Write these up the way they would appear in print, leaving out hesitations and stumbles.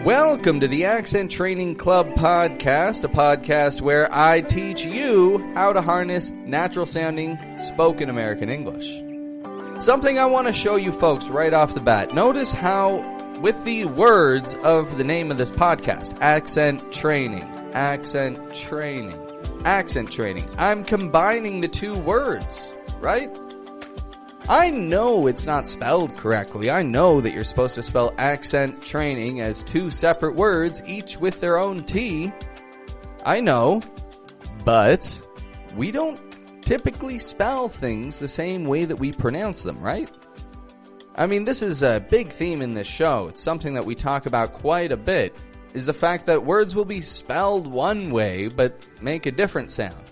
Welcome to the Accent Training Club podcast, a podcast where I teach you how to harness natural-sounding spoken American English. Something I want to show you folks right off the bat. Notice how, with the words of the name of this podcast, accent training, I'm combining the two words, right? I know it's not spelled correctly. I know that you're supposed to spell accent training as two separate words, each with their own T. I know, but we don't typically spell things the same way that we pronounce them, right? I mean, this is a big theme in this show. It's something that we talk about quite a bit, is the fact that words will be spelled one way, but make a different sound.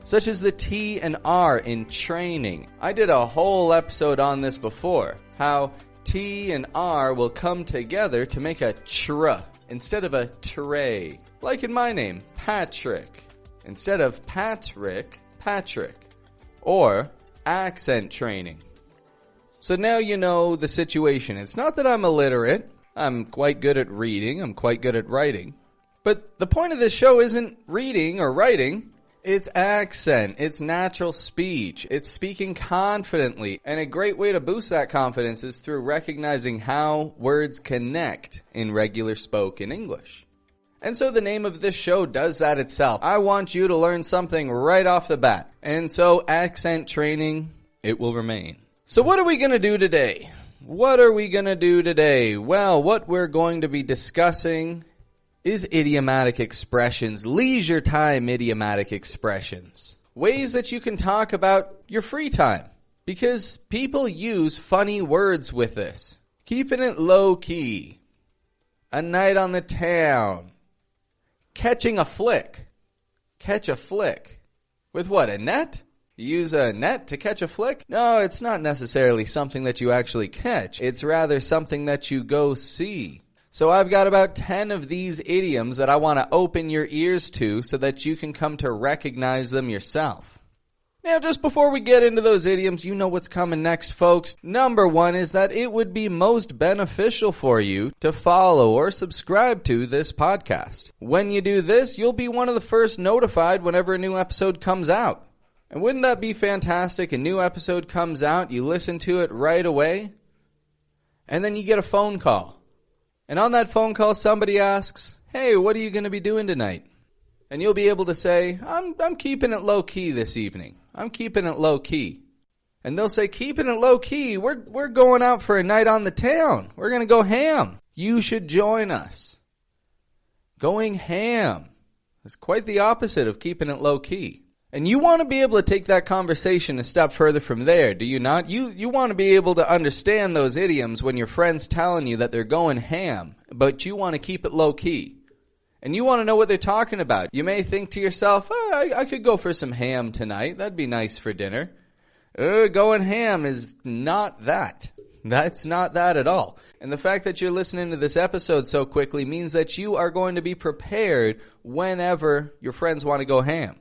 Such as the T and R in training. I did a whole episode on this before, how T and R will come together to make a tr instead of a tray. Like in my name, Patrick. Instead of Patrick, Patrick. Or accent training. So now you know the situation. It's not that I'm illiterate. I'm quite good at reading. I'm quite good at writing. But the point of this show isn't reading or writing. It's accent, it's natural speech, it's speaking confidently, and a great way to boost that confidence is through recognizing how words connect in regular spoken English. And so the name of this show does that itself. I want you to learn something right off the bat, and so accent training, it will remain. So what are we going to do today? Well, what we're going to be discussing is idiomatic expressions, leisure time idiomatic expressions. Ways that you can talk about your free time. Because people use funny words with this. Keeping it low key. A night on the town. Catching a flick. Catch a flick. With what, a net? You use a net to catch a flick? No, it's not necessarily something that you actually catch. It's rather something that you go see. So I've got about 10 of these idioms that I want to open your ears to so that you can come to recognize them yourself. Now, just before we get into those idioms, you know what's coming next, folks. Number one is that it would be most beneficial for you to follow or subscribe to this podcast. When you do this, you'll be one of the first notified whenever a new episode comes out. And wouldn't that be fantastic? A new episode comes out, you listen to it right away, and then you get a phone call. And on that phone call, somebody asks, hey, what are you going to be doing tonight? And you'll be able to say, I'm keeping it low key this evening. I'm keeping it low key. And they'll say, keeping it low key? We're going out for a night on the town. We're going to go ham. You should join us. Going ham is quite the opposite of keeping it low key. And you want to be able to take that conversation a step further from there, do you not? You want to be able to understand those idioms when your friend's telling you that they're going ham, but you want to keep it low key. And you want to know what they're talking about. You may think to yourself, I could go for some ham tonight. That'd be nice for dinner. Going ham is not that. That's not that at all. And the fact that you're listening to this episode so quickly means that you are going to be prepared whenever your friends want to go ham.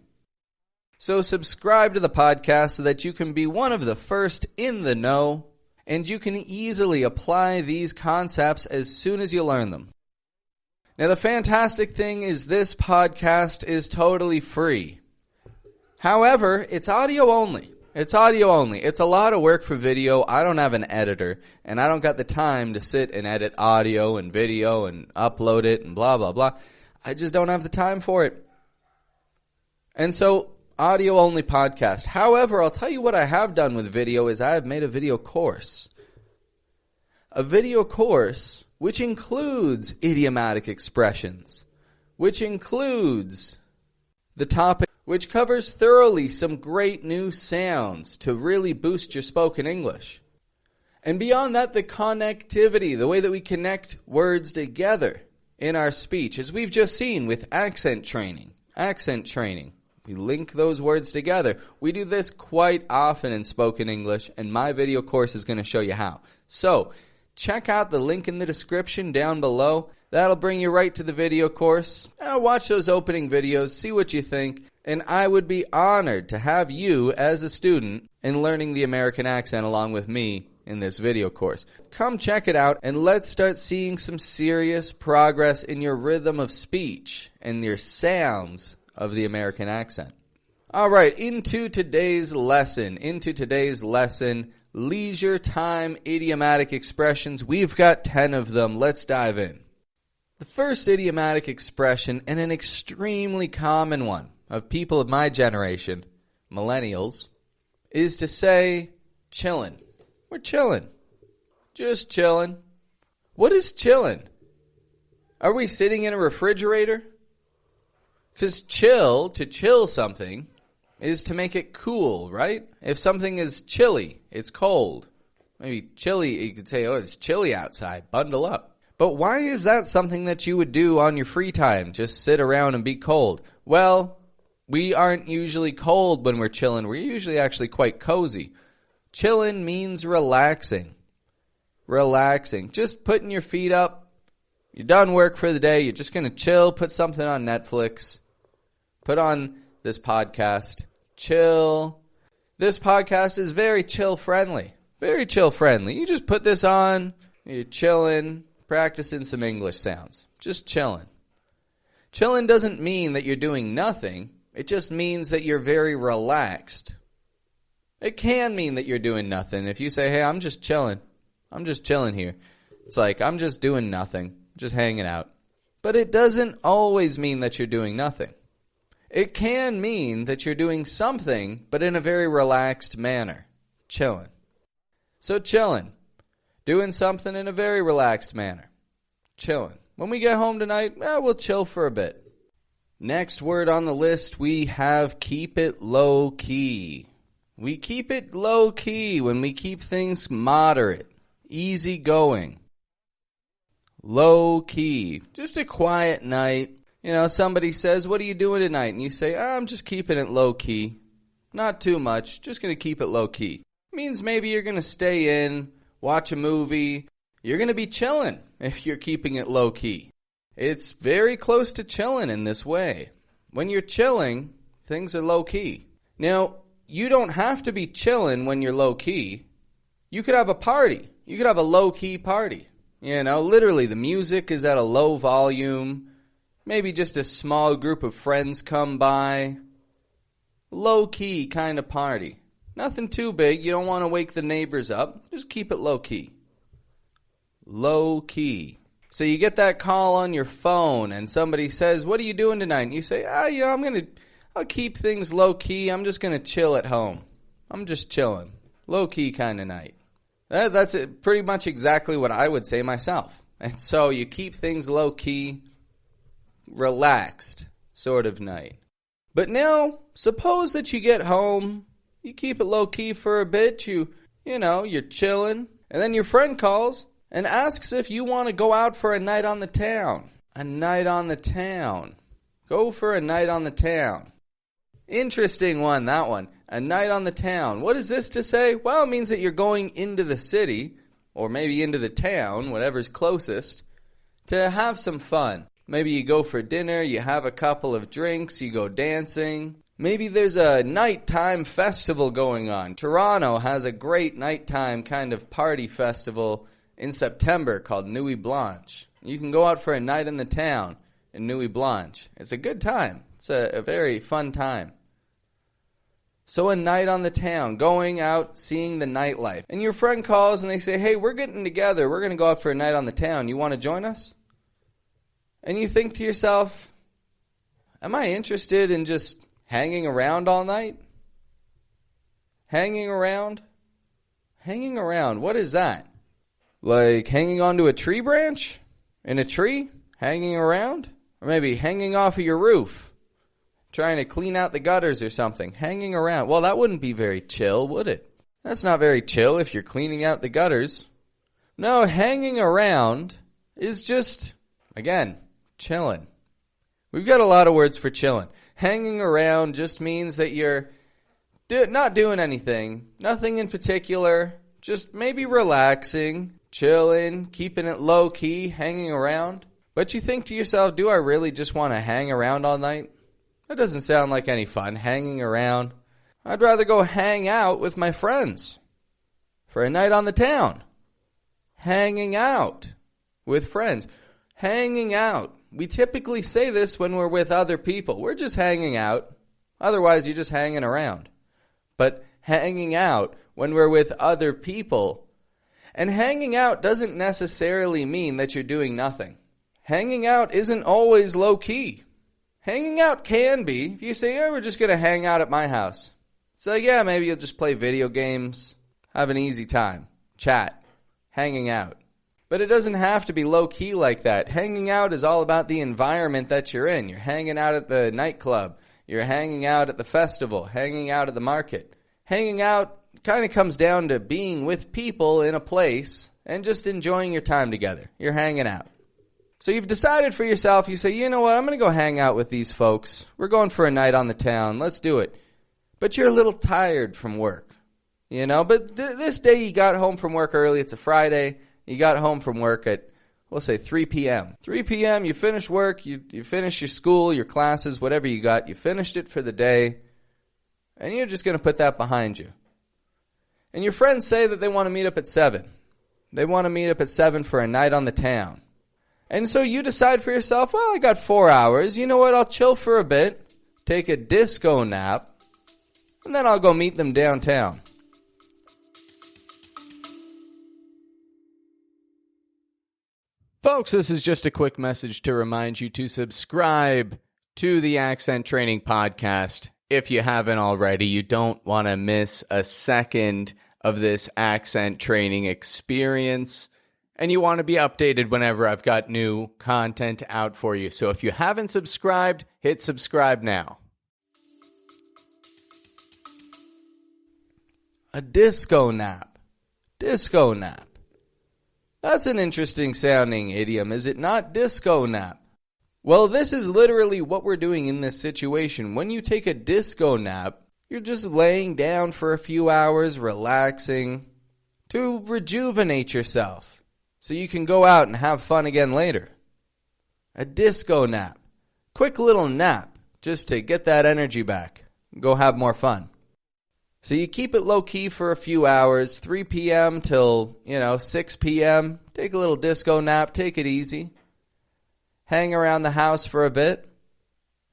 So subscribe to the podcast so that you can be one of the first in the know, and you can easily apply these concepts as soon as you learn them. Now, the fantastic thing is this podcast is totally free. However, it's audio only. It's a lot of work for video. I don't have an editor, and I don't got the time to sit and edit audio and video and upload it and blah, blah, blah. I just don't have the time for it. And so audio only podcast. However, I'll tell you what I have done with video is I have made a video course. A video course which includes idiomatic expressions, which includes the topic, which covers thoroughly some great new sounds to really boost your spoken English. And beyond that, the connectivity, the way that we connect words together in our speech, as we've just seen with accent training. We link those words together. We do this quite often in spoken English, and my video course is going to show you how. So, check out the link in the description down below. That'll bring you right to the video course. Watch those opening videos, see what you think, and I would be honored to have you as a student in learning the American accent along with me in this video course. Come check it out and let's start seeing some serious progress in your rhythm of speech and your sounds of the American accent. All right, into today's lesson, leisure time idiomatic expressions. We've got 10 of them. Let's dive in. The first idiomatic expression, and an extremely common one of people of my generation, millennials, is to say chillin'. We're chillin'. Just chillin'. What is chillin'? Are we sitting in a refrigerator? Because to chill something, is to make it cool, right? If something is chilly, it's cold. Maybe chilly, you could say, oh, it's chilly outside, bundle up. But why is that something that you would do on your free time? Just sit around and be cold? Well, we aren't usually cold when we're chilling. We're usually actually quite cozy. Chillin' means relaxing. Relaxing. Just putting your feet up. You're done work for the day. You're just going to chill, put something on Netflix. Put on this podcast. Chill. This podcast is very chill friendly. Very chill friendly. You just put this on. You're chilling, practicing some English sounds. Just chilling. Chilling doesn't mean that you're doing nothing. It just means that you're very relaxed. It can mean that you're doing nothing. If you say, hey, I'm just chilling. I'm just chilling here. It's like, I'm just doing nothing. Just hanging out. But it doesn't always mean that you're doing nothing. It can mean that you're doing something, but in a very relaxed manner. Chillin'. So chillin'. Doing something in a very relaxed manner. Chillin'. When we get home tonight, we'll chill for a bit. Next word on the list, we have keep it low key. We keep it low key when we keep things moderate, easy going. Low key. Just a quiet night. You know, somebody says, what are you doing tonight? And you say, I'm just keeping it low key. Not too much. Just going to keep it low key. Means maybe you're going to stay in, watch a movie. You're going to be chilling if you're keeping it low key. It's very close to chilling in this way. When you're chilling, things are low key. Now, you don't have to be chilling when you're low key. You could have a party. You could have a low key party. You know, literally the music is at a low volume. Maybe just a small group of friends come by. Low-key kind of party. Nothing too big. You don't want to wake the neighbors up. Just keep it low-key. Low-key. So you get that call on your phone and somebody says, what are you doing tonight? And you say, I'll keep things low-key. I'm just going to chill at home. I'm just chilling. Low-key kind of night. That's pretty much exactly what I would say myself. And so you keep things low-key, relaxed sort of night. But now, suppose that you get home, you keep it low-key for a bit, you're chilling, and then your friend calls and asks if you want to go out for a night on the town. A night on the town. Go for a night on the town. Interesting one, that one. A night on the town. What is this to say? Well, it means that you're going into the city, or maybe into the town, whatever's closest, to have some fun. Maybe you go for dinner, you have a couple of drinks, you go dancing. Maybe there's a nighttime festival going on. Toronto has a great nighttime kind of party festival in September called Nuit Blanche. You can go out for a night in the town in Nuit Blanche. It's a good time. It's a very fun time. So a night on the town, going out, seeing the nightlife. And your friend calls and they say, hey, we're getting together. We're going to go out for a night on the town. You want to join us? And you think to yourself, am I interested in just hanging around all night? Hanging around? Hanging around, what is that? Like hanging onto a tree branch? In a tree? Hanging around? Or maybe hanging off of your roof? Trying to clean out the gutters or something. Hanging around. Well, that wouldn't be very chill, would it? That's not very chill if you're cleaning out the gutters. No, hanging around is just, again, chilling. We've got a lot of words for chilling. Hanging around just means that you're not doing anything. Nothing in particular. Just maybe relaxing, chilling, keeping it low key, hanging around. But you think to yourself, do I really just want to hang around all night? That doesn't sound like any fun, hanging around. I'd rather go hang out with my friends. for a night on the town. Hanging out with friends. Hanging out. We typically say this when we're with other people. We're just hanging out. Otherwise, you're just hanging around. But hanging out when we're with other people. And hanging out doesn't necessarily mean that you're doing nothing. Hanging out isn't always low-key. Hanging out can be. If you say, we're just going to hang out at my house. So yeah, maybe you'll just play video games, have an easy time, chat, hanging out. But it doesn't have to be low-key like that. Hanging out is all about the environment that you're in. You're hanging out at the nightclub. You're hanging out at the festival, hanging out at the market. Hanging out kind of comes down to being with people in a place and just enjoying your time together. You're hanging out. So you've decided for yourself, you say, you know what, I'm going to go hang out with these folks. We're going for a night on the town. Let's do it. But you're a little tired from work, But this day you got home from work early. It's a Friday. You got home from work at, we'll say 3 p.m. 3 p.m., you finish work, you finish your school, your classes, whatever you got. You finished it for the day, and you're just going to put that behind you. And your friends say that they want to meet up at 7. They want to meet up at 7 for a night on the town. And so you decide for yourself, well, I got 4 hours. You know what? I'll chill for a bit, take a disco nap, and then I'll go meet them downtown. Folks, this is just a quick message to remind you to subscribe to the Accent Training Podcast. If you haven't already, you don't want to miss a second of this accent training experience. And you want to be updated whenever I've got new content out for you. So if you haven't subscribed, hit subscribe now. A disco nap. Disco nap. That's an interesting sounding idiom, is it not? Disco nap. Well, this is literally what we're doing in this situation. When you take a disco nap, you're just laying down for a few hours, relaxing, to rejuvenate yourself, so you can go out and have fun again later. A disco nap. Quick little nap, just to get that energy back. Go have more fun. So you keep it low-key for a few hours, 3 p.m. till, 6 p.m. Take a little disco nap, take it easy. Hang around the house for a bit.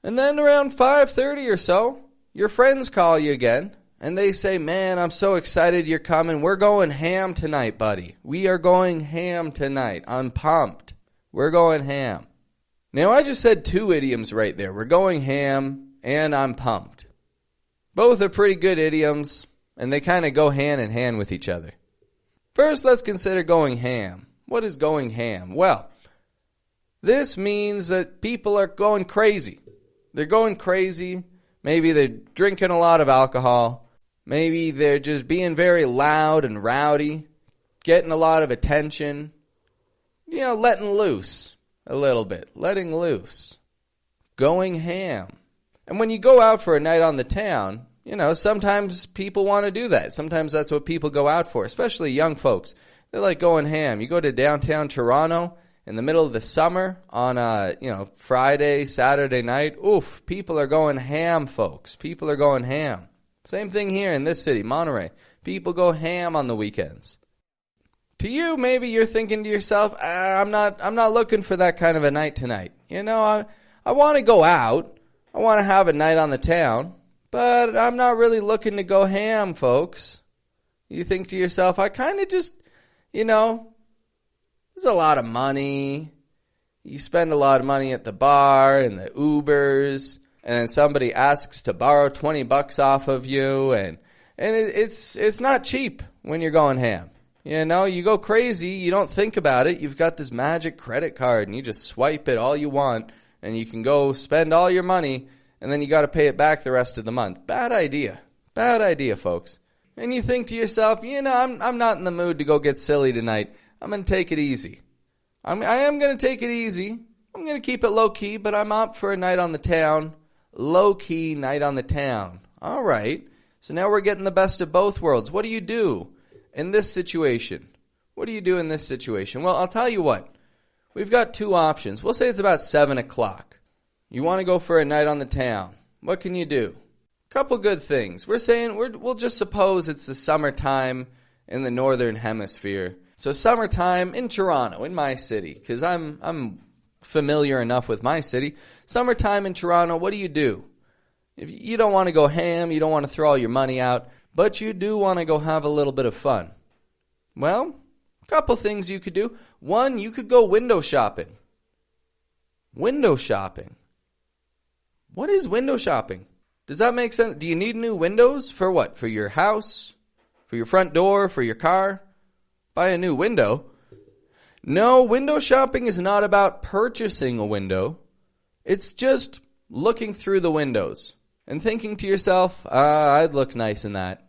And then around 5:30 or so, your friends call you again, and they say, man, I'm so excited you're coming. We're going ham tonight, buddy. We are going ham tonight. I'm pumped. We're going ham. Now, I just said 2 idioms right there. We're going ham, and I'm pumped. Both are pretty good idioms, and they kind of go hand in hand with each other. First, let's consider going ham. What is going ham? Well, this means that people are going crazy. They're going crazy. Maybe they're drinking a lot of alcohol. Maybe they're just being very loud and rowdy, getting a lot of attention. Letting loose a little bit. Letting loose. Going ham. And when you go out for a night on the town, sometimes people want to do that. Sometimes that's what people go out for, especially young folks. They like going ham. You go to downtown Toronto in the middle of the summer on Friday, Saturday night. Oof, people are going ham, folks. People are going ham. Same thing here in this city, Monterey. People go ham on the weekends. To you, maybe you're thinking to yourself, I'm not looking for that kind of a night tonight. I want to go out. I want to have a night on the town, but I'm not really looking to go ham, folks. You think to yourself, I kind of just, there's a lot of money. You spend a lot of money at the bar and the Ubers, and then somebody asks to borrow $20 off of you, and it's not cheap when you're going ham. You go crazy, you don't think about it. You've got this magic credit card, and you just swipe it all you want, and you can go spend all your money, and then you got to pay it back the rest of the month. Bad idea. Bad idea, folks. And you think to yourself, I'm not in the mood to go get silly tonight. I'm going to take it easy. I am going to take it easy. I'm going to keep it low-key, but I'm up for a night on the town. Low-key night on the town. All right. So now we're getting the best of both worlds. What do you do in this situation? What do you do in this situation? Well, I'll tell you what. We've got 2 options. We'll say it's about 7 o'clock. You want to go for a night on the town. What can you do? Couple good things. We're saying we'll just suppose it's the summertime in the northern hemisphere. So summertime in Toronto, in my city, because I'm familiar enough with my city. Summertime in Toronto, what do? If you don't want to go ham, you don't want to throw all your money out, but you do want to go have a little bit of fun. Well, a couple things you could do. One, you could go window shopping. Window shopping. What is window shopping? Does that make sense? Do you need new windows? For what? For your house? For your front door? For your car? Buy a new window. No, window shopping is not about purchasing a window. It's just looking through the windows and thinking to yourself, I'd look nice in that.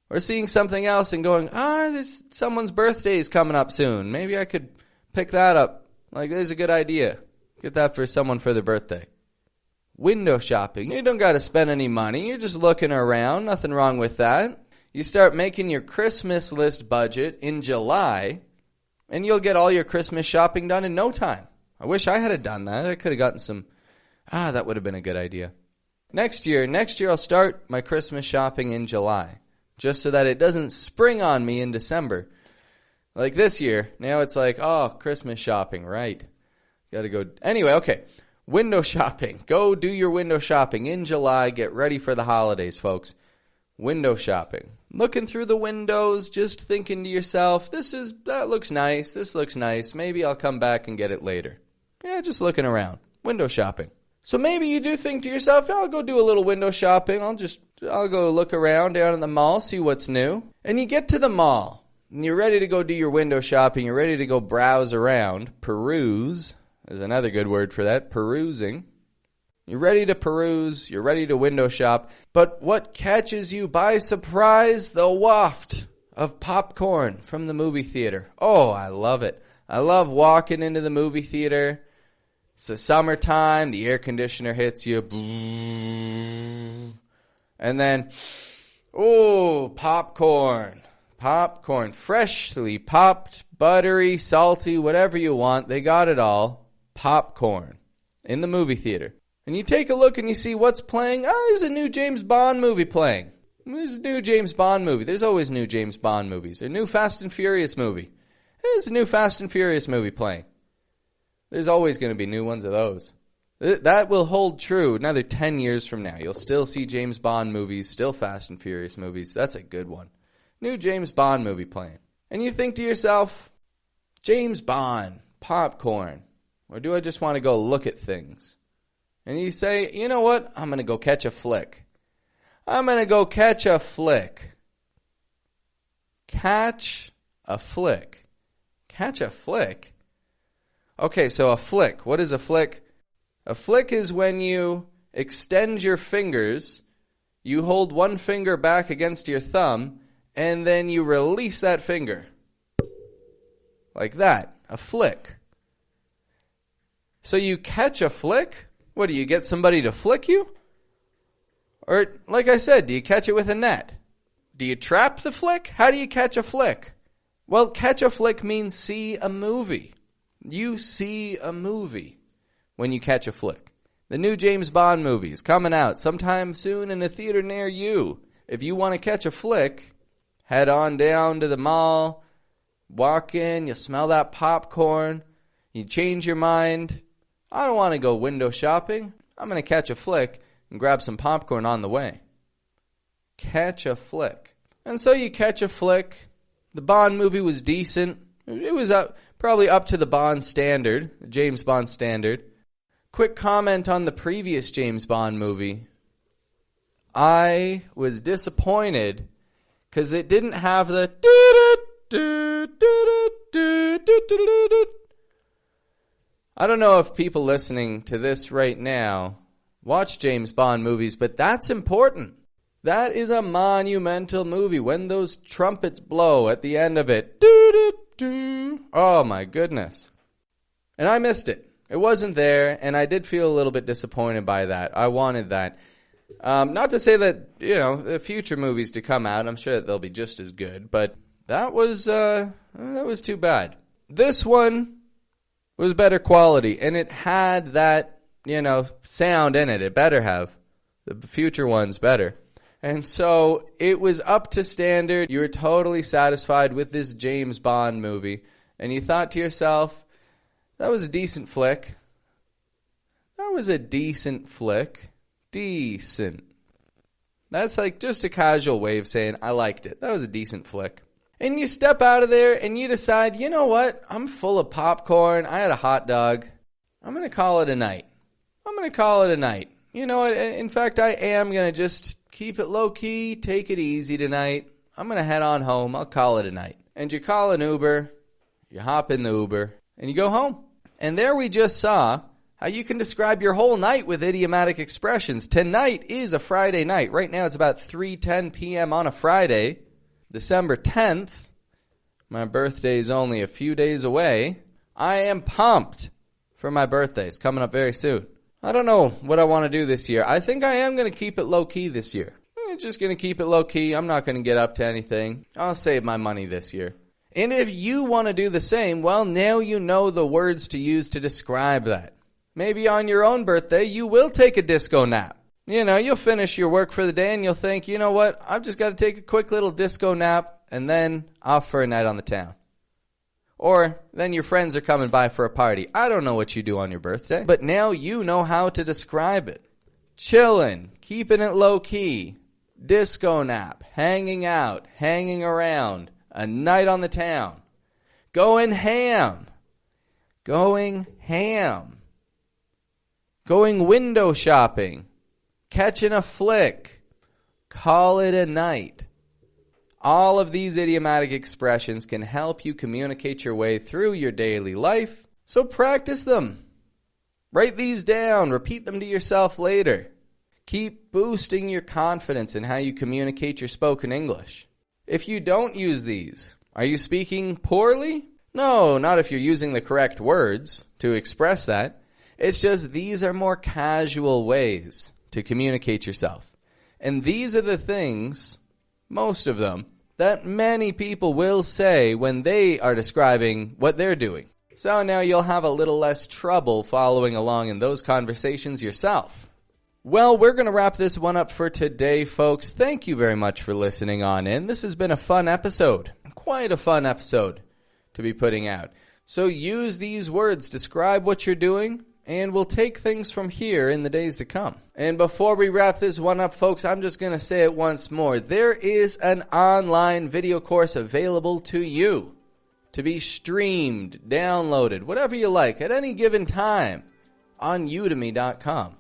Or seeing something else and going, this someone's birthday is coming up soon. Maybe I could pick that up. Like, there's a good idea. Get that for someone for their birthday. Window shopping. You don't got to spend any money. You're just looking around. Nothing wrong with that. You start making your Christmas list budget in July, and you'll get all your Christmas shopping done in no time. I wish I had done that. I could have gotten some. That would have been a good idea. Next year I'll start my Christmas shopping in July, just so that it doesn't spring on me in December. Like this year, now it's like, Christmas shopping, right? Got to go. Anyway, okay. Window shopping. Go do your window shopping in July. Get ready for the holidays, folks. Window shopping. Looking through the windows, just thinking to yourself, that looks nice. This looks nice. Maybe I'll come back and get it later. Yeah, just looking around. Window shopping. So maybe you do think to yourself, I'll go do a little window shopping. I'll go look around down in the mall, see what's new. And you get to the mall, and you're ready to go do your window shopping. You're ready to go browse around. Peruse is another good word for that. Perusing. You're ready to peruse. You're ready to window shop. But what catches you by surprise? The waft of popcorn from the movie theater. Oh, I love it. I love walking into the movie theater. It's the summertime. The air conditioner hits you. And then, popcorn. Popcorn. Freshly popped, buttery, salty, whatever you want. They got it all. Popcorn. In the movie theater. And you take a look and you see what's playing. There's a new James Bond movie playing. There's a new James Bond movie. There's always new James Bond movies. A new Fast and Furious movie. There's a new Fast and Furious movie playing. There's always going to be new ones of those. That will hold true another 10 years from now. You'll still see James Bond movies, still Fast and Furious movies. That's a good one. New James Bond movie playing. And you think to yourself, James Bond, popcorn. Or do I just want to go look at things? And you say, you know what? I'm going to go catch a flick. I'm going to go catch a flick. Catch a flick. Catch a flick? Okay, so a flick. What is a flick? A flick is when you extend your fingers, you hold one finger back against your thumb, and then you release that finger. Like that. A flick. So you catch a flick? What, do you get somebody to flick you? Or, like I said, do you catch it with a net? Do you trap the flick? How do you catch a flick? Well, catch a flick means see a movie. You see a movie when you catch a flick. The new James Bond movie is coming out sometime soon in a theater near you. If you want to catch a flick, head on down to the mall, walk in, you smell that popcorn, you change your mind. I don't want to go window shopping. I'm going to catch a flick and grab some popcorn on the way. Catch a flick. And so you catch a flick. The Bond movie was decent. It was probably up to the Bond standard, the James Bond standard. Quick comment on the previous James Bond movie. I was disappointed because it didn't have the I don't know if people listening to this right now watch James Bond movies, but that's important. That is a monumental movie. When those trumpets blow at the end of it. Oh my goodness. And I missed it. It wasn't there, and I did feel a little bit disappointed by that. I wanted that. Not to say that, the future movies to come out, I'm sure that they'll be just as good, but that was too bad. This one was better quality, and it had that, sound in it. It better have. The future one's better. And so it was up to standard. You were totally satisfied with this James Bond movie. And you thought to yourself, that was a decent flick. That was a decent flick. Decent. That's like just a casual way of saying, I liked it. That was a decent flick. And you step out of there and you decide, you know what? I'm full of popcorn. I had a hot dog. I'm going to call it a night. You know what? In fact, I am going to just keep it low-key, take it easy tonight. I'm going to head on home. I'll call it a night. And you call an Uber. You hop in the Uber. And you go home. And there we just saw how you can describe your whole night with idiomatic expressions. Tonight is a Friday night. Right now it's about 3:10 p.m. on a Friday, December 10th. My birthday is only a few days away. I am pumped for my birthday. It's coming up very soon. I don't know what I want to do this year. I think I am going to keep it low-key this year. I'm just going to keep it low-key. I'm not going to get up to anything. I'll save my money this year. And if you want to do the same, well, now you know the words to use to describe that. Maybe on your own birthday, you will take a disco nap. You know, you'll finish your work for the day and you'll think, you know what, I've just got to take a quick little disco nap and then off for a night on the town. Or then your friends are coming by for a party. I don't know what you do on your birthday, but now you know how to describe it. Chillin', keeping it low-key, disco nap, hanging out, hanging around, a night on the town, going ham, going window shopping, catching a flick, call it a night. All of these idiomatic expressions can help you communicate your way through your daily life, so practice them. Write these down, repeat them to yourself later. Keep boosting your confidence in how you communicate your spoken English. If you don't use these, are you speaking poorly? No, not if you're using the correct words to express that. It's just these are more casual ways to communicate yourself. And these are the things, most of them, that many people will say when they are describing what they're doing. So now you'll have a little less trouble following along in those conversations yourself. Well, we're going to wrap this one up for today, folks. Thank you very much for listening on in. This has been a fun episode. Quite a fun episode to be putting out. So use these words, describe what you're doing, and we'll take things from here in the days to come. And before we wrap this one up, folks, I'm just going to say it once more. There is an online video course available to you to be streamed, downloaded, whatever you like, at any given time on udemy.com.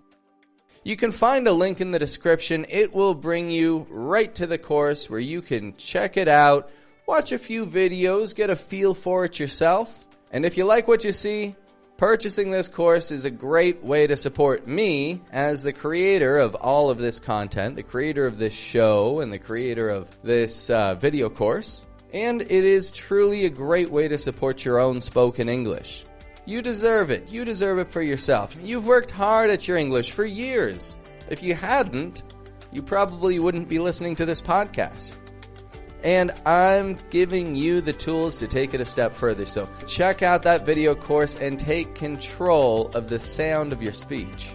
You can find a link in the description. It will bring you right to the course where you can check it out, watch a few videos, get a feel for it yourself. And if you like what you see, purchasing this course is a great way to support me as the creator of all of this content, the creator of this show, and the creator of this video course. And it is truly a great way to support your own spoken English. You deserve it. You deserve it for yourself. You've worked hard at your English for years. If you hadn't, you probably wouldn't be listening to this podcast. And I'm giving you the tools to take it a step further. So check out that video course and take control of the sound of your speech.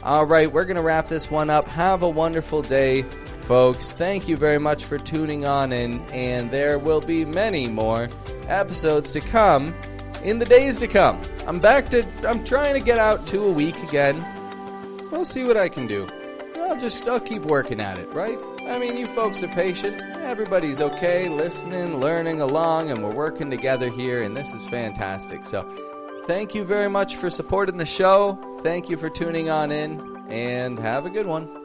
All right, we're going to wrap this one up. Have a wonderful day, folks. Thank you very much for tuning on in, and there will be many more episodes to come in the days to come. I'm trying to get out 2 a week again. We'll see what I can do. I'll keep working at it, right? I mean, you folks are patient. Everybody's okay, listening, learning along, and we're working together here, and this is fantastic. So thank you very much for supporting the show. Thank you for tuning on in, and have a good one.